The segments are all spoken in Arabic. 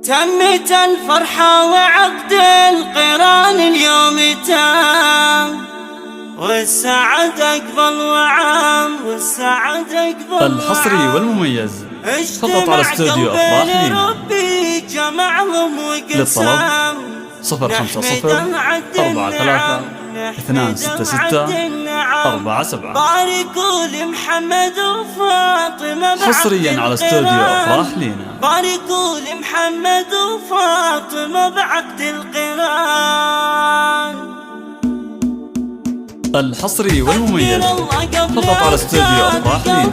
تمت الفرحة وعقد القران اليوم تم، والسعد أقبل وعام، والسعد أقبل الحصري والمميز فقط على استوديو أفراح لينا. ربي جمعهم وقسم، للطلب 050-43-266-47. باركوا لمحمد وفاطمة حصريا على استوديو أفراح لينا. باركوا لمحمد وفاطمة بعقد القران. الحصري والمميز فقط على استوديو أفراح لينا.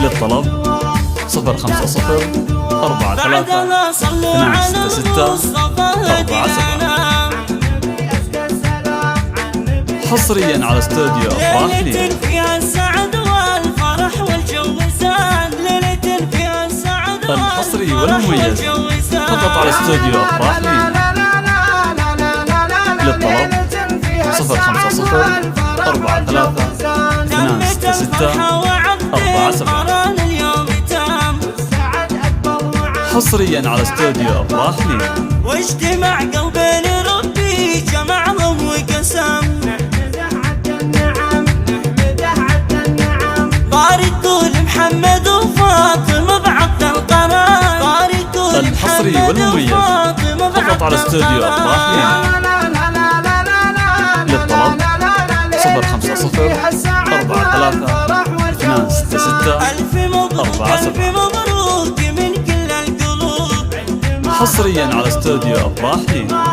للطلب 050-43-266-47. حصريا على استوديو أفراح لينا. الحصري والمميز فقط على استوديو أفراح لينا. للطلب 050-43-266-47. حصريا على استوديو أفراح لينا. واجتمع قلبين ربي جمعهم وقسم، باركوا لمحمد وفاطمة بعقد القران. باركوا الحصري والمميز فقط على استوديو أفراح لينا. للطلب 050-43-266-47. مبروك من كل القلوب. حصريا على استوديو أفراح لينا.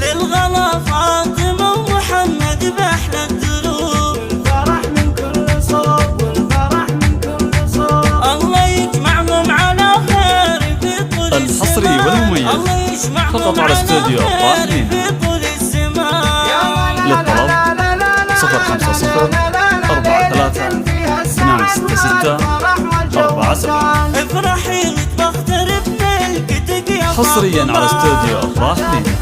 للغلا فاطمة ومحمد بأحلى الدروب، والفرح من كل صوب، والفرح من كل صوب. الله يجمعهم على خير في طول السماء. الحصري والمميز فقط على استوديو أفراح لينا. للطلب 050-43-266-47. افرحي وتبختر بملكتك يا حصريا على استوديو أفراح لينا.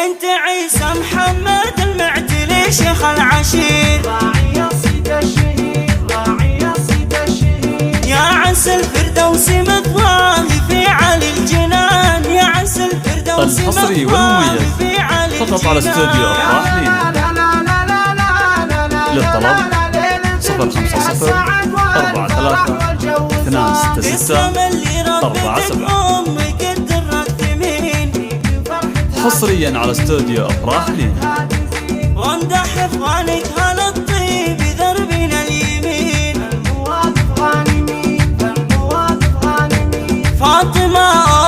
انت عيسى محمد المعتلي شيخ العشير، راعي صيد الشهير، راعي صيد الشهير. يا عسى الفردوس مثواه في علي الجنان، يا عسى الفردوس الحصري والمميز فقط على استوديو أفراح لينا. للطلب 050-43-266-47. حصريا على استوديو أفراح لينا. وامدح اخوانك هلا الطيب ذربنا اليمين، المواقف غانمين، المواقف غانمين. فاطمة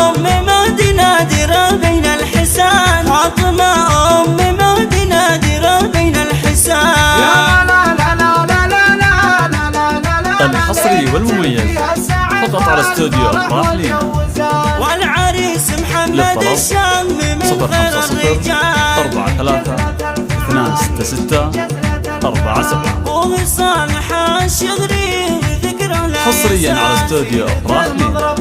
أم مهدي نادرة بين الحسان، فاطمة أم مهدي نادرة بين الحسان. الحصري والمميز فقط على استوديو أفراح لينا. والعريس محمد الشام من خير الرجال، 050-43-266-47. وصالح الشغري وذكره. حصريا على استوديو أفراح لينا.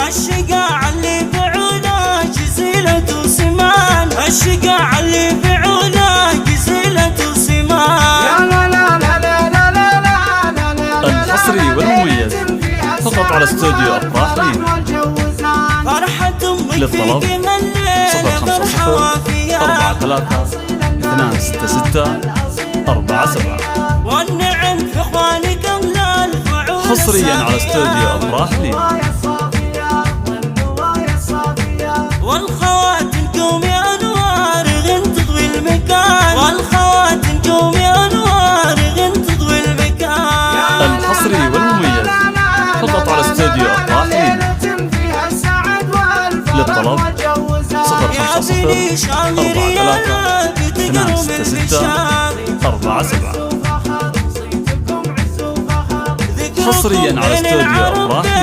الشقاع اللي بعوله جزيلة وسمان، الشقاع اللي بعوله جزيلة وسمان. الحصري والمميز فقط على استوديو أفراح لينا. فرحة أمك للطلب 050-43-266-47. والنعم في اخوانك اهل الفعول. حصريا على استوديو أفراح لينا. والخواتم قومي انوار غن تضوي المكان، والخواتم قومي انوار غن تضوي المكان. الحصري والمميز فقط على استوديو أفراح لينا. للطلب 050-43-266-47. حصريا على استوديو أفراح لينا.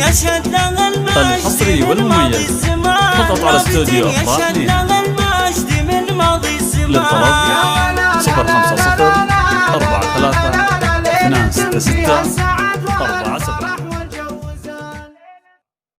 يشهد لها المجد الحصري والمميز فقط على استوديو أفراح لينا. للطلب 050-43-266-47.